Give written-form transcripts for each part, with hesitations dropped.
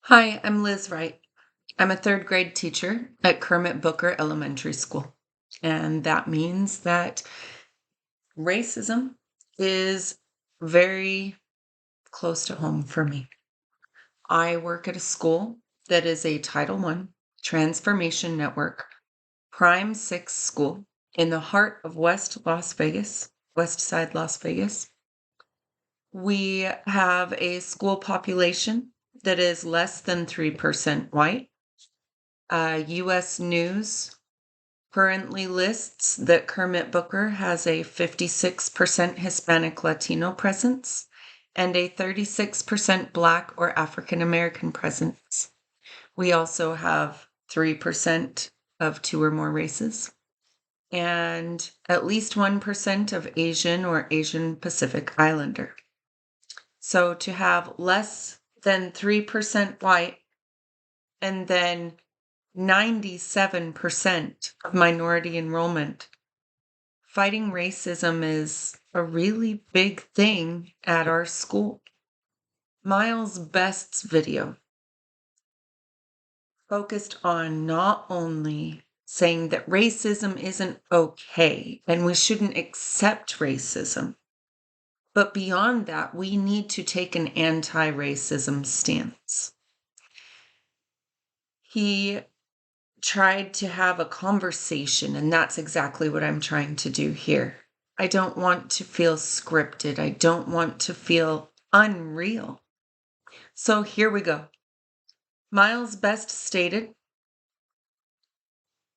Hi, I'm Liz Wright. I'm a third grade teacher at Kermit Booker Elementary School. And that means that racism is very close to home for me. I work at a school that is a Title I Transformation Network Prime 6 school in the heart of West Las Vegas, West Side Las Vegas. We have a school population that is less than 3% white. U.S. News currently lists that Kermit Booker has a 56% Hispanic Latino presence and a 36% Black or African American presence. We also have 3% of two or more races and at least 1% of Asian or Asian Pacific Islander. So to have less than 3% white and then 97% of minority enrollment. Fighting racism is a really big thing at our school. Miles Best's video focused on not only saying that racism isn't okay and we shouldn't accept racism, but beyond that, we need to take an anti-racism stance. He tried to have a conversation, and that's exactly what I'm trying to do here. I don't want to feel scripted. I don't want to feel unreal. So here we go. Miles Best stated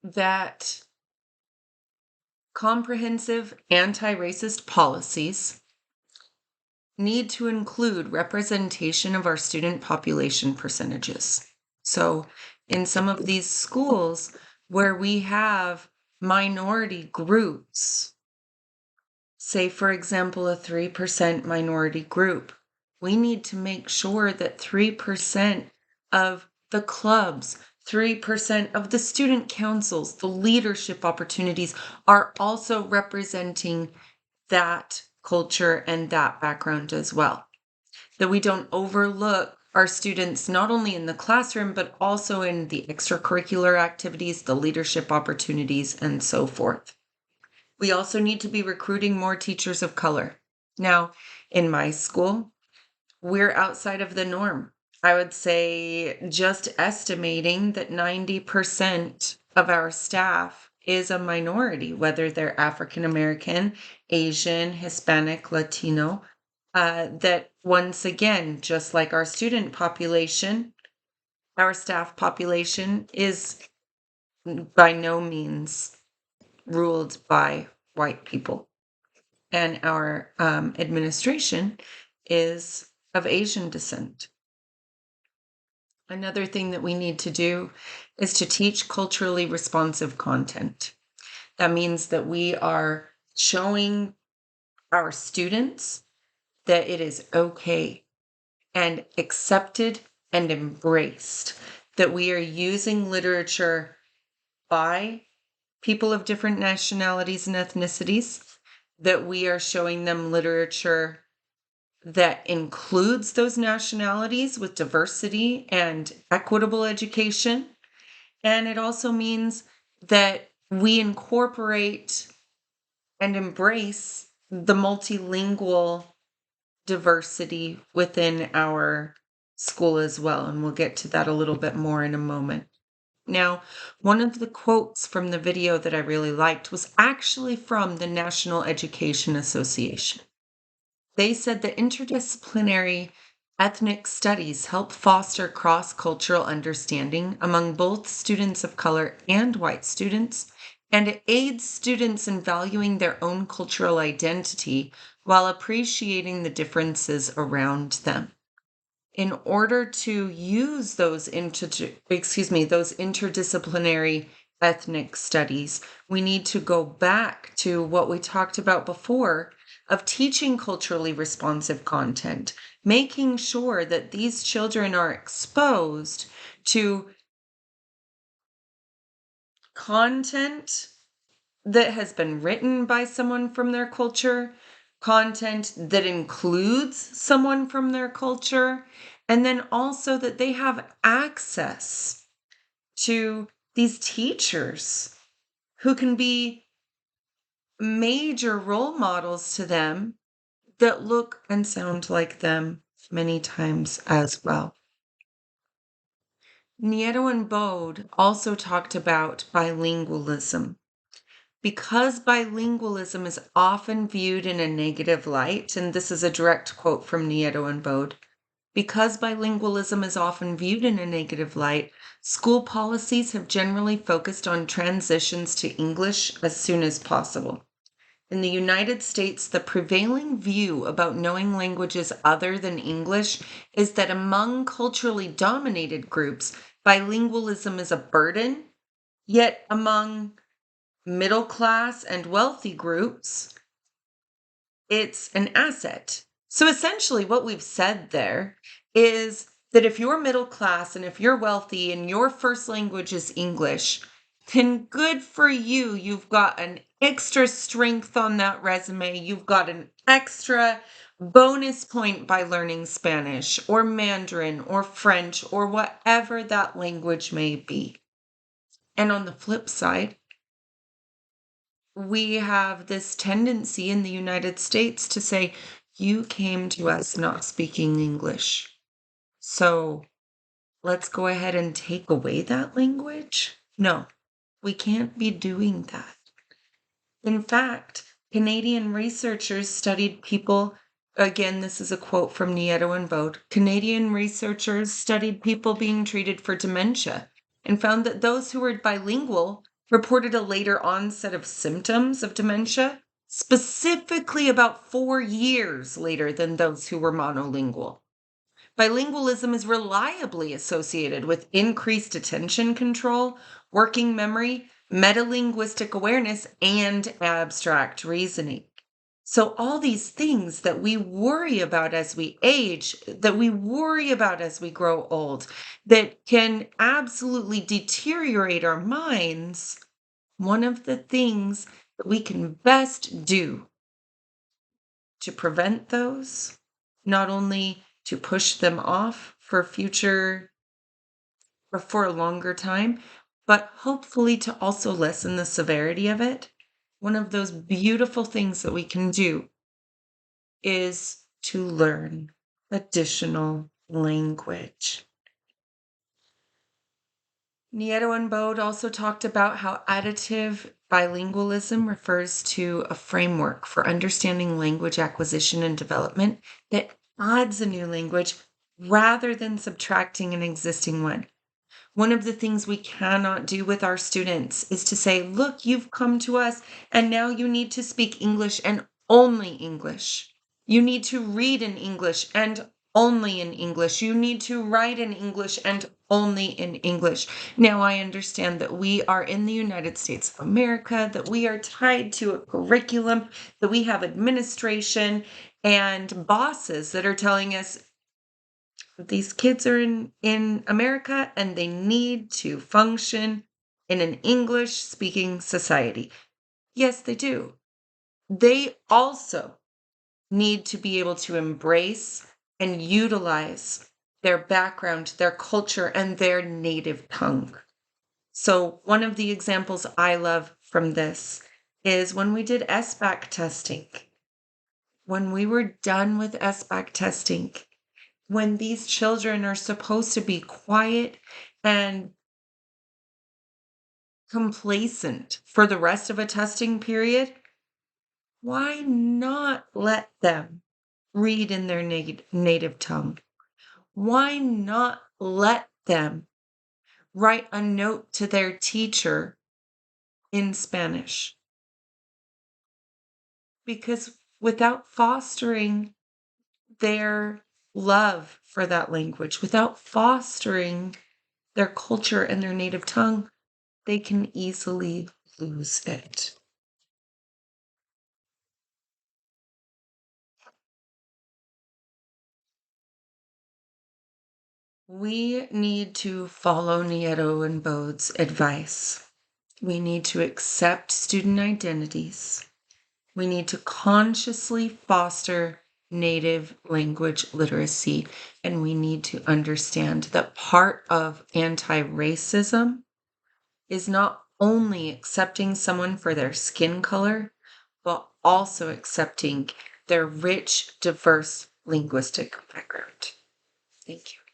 that comprehensive anti-racist policies need to include representation of our student population percentages. So in some of these schools where we have minority groups, say, for example, a 3% minority group, we need to make sure that 3% of the clubs, 3% of the student councils, the leadership opportunities are also representing that culture and that background as well. That we don't overlook our students not only in the classroom, but also in the extracurricular activities, the leadership opportunities, and so forth. We also need to be recruiting more teachers of color. Now, in my school, we're outside of the norm. I would say just estimating that 90% of our staff is a minority, whether they're African American, Asian, Hispanic, Latino. That once again, just like our student population, our staff population is by no means ruled by white people. And our administration is of Asian descent. Another thing that we need to do is to teach culturally responsive content. That means that we are showing our students that it is okay and accepted and embraced, that we are using literature by people of different nationalities and ethnicities, that we are showing them literature that includes those nationalities with diversity and equitable education. And it also means that we incorporate and embrace the multilingual diversity within our school as well. And we'll get to that a little bit more in a moment. Now, one of the quotes from the video that I really liked was actually from the National Education Association. They said that interdisciplinary ethnic studies help foster cross-cultural understanding among both students of color and white students, and it aids students in valuing their own cultural identity while appreciating the differences around them. In order to use those interdisciplinary ethnic studies, we need to go back to what we talked about before of teaching culturally responsive content, making sure that these children are exposed to content that has been written by someone from their culture, content that includes someone from their culture, And then also that they have access to these teachers who can be major role models to them that look and sound like them many times as well. Nieto and Bode also talked about bilingualism. Because bilingualism is often viewed in a negative light, and this is a direct quote from Nieto and Bode, because bilingualism is often viewed in a negative light, school policies have generally focused on transitions to English as soon as possible. In the United States, the prevailing view about knowing languages other than English is that among culturally dominated groups, bilingualism is a burden, yet among middle class and wealthy groups, it's an asset. So essentially, what we've said there is that if you're middle class and if you're wealthy and your first language is English, then good for you. You've got an extra strength on that resume. You've got an extra bonus point by learning Spanish or Mandarin or French or whatever that language may be. And on the flip side, we have this tendency in the United States to say, you came to us not speaking English. So let's go ahead and take away that language? No, we can't be doing that. In fact, Canadian researchers studied people, again, this is a quote from Nieto and Bode, Canadian researchers studied people being treated for dementia and found that those who were bilingual reported a later onset of symptoms of dementia, specifically about 4 years later than those who were monolingual. Bilingualism is reliably associated with increased attention control, working memory, metalinguistic awareness, and abstract reasoning. So all these things that we worry about as we age, that we worry about as we grow old, that can absolutely deteriorate our minds, one of the things that we can best do to prevent those, not only to push them off for future or for a longer time, but hopefully to also lessen the severity of it. One of those beautiful things that we can do is to learn additional language. Nieto and Bode also talked about how additive bilingualism refers to a framework for understanding language acquisition and development that adds a new language rather than subtracting an existing one. One of the things we cannot do with our students is to say, look, you've come to us and now you need to speak English and only English. You need to read in English and only in English. You need to write in English and only in English. Now, I understand that we are in the United States of America, that we are tied to a curriculum, that we have administration and bosses that are telling us these kids are in America and they need to function in an English-speaking society. Yes, they do. They also need to be able to embrace and utilize their background, their culture, and their native tongue. So one of the examples I love from this is when we did SBAC testing. When we were done with SBAC testing, when these children are supposed to be quiet and complacent for the rest of a testing period, why not let them read in their native tongue? Why not let them write a note to their teacher in Spanish? Because without fostering their love for that language, without fostering their culture and their native tongue, they can easily lose it. We need to follow Nieto and Bode's advice. We need to accept student identities. We need to consciously foster native language literacy. And we need to understand that part of anti-racism is not only accepting someone for their skin color, but also accepting their rich, diverse linguistic background. Thank you.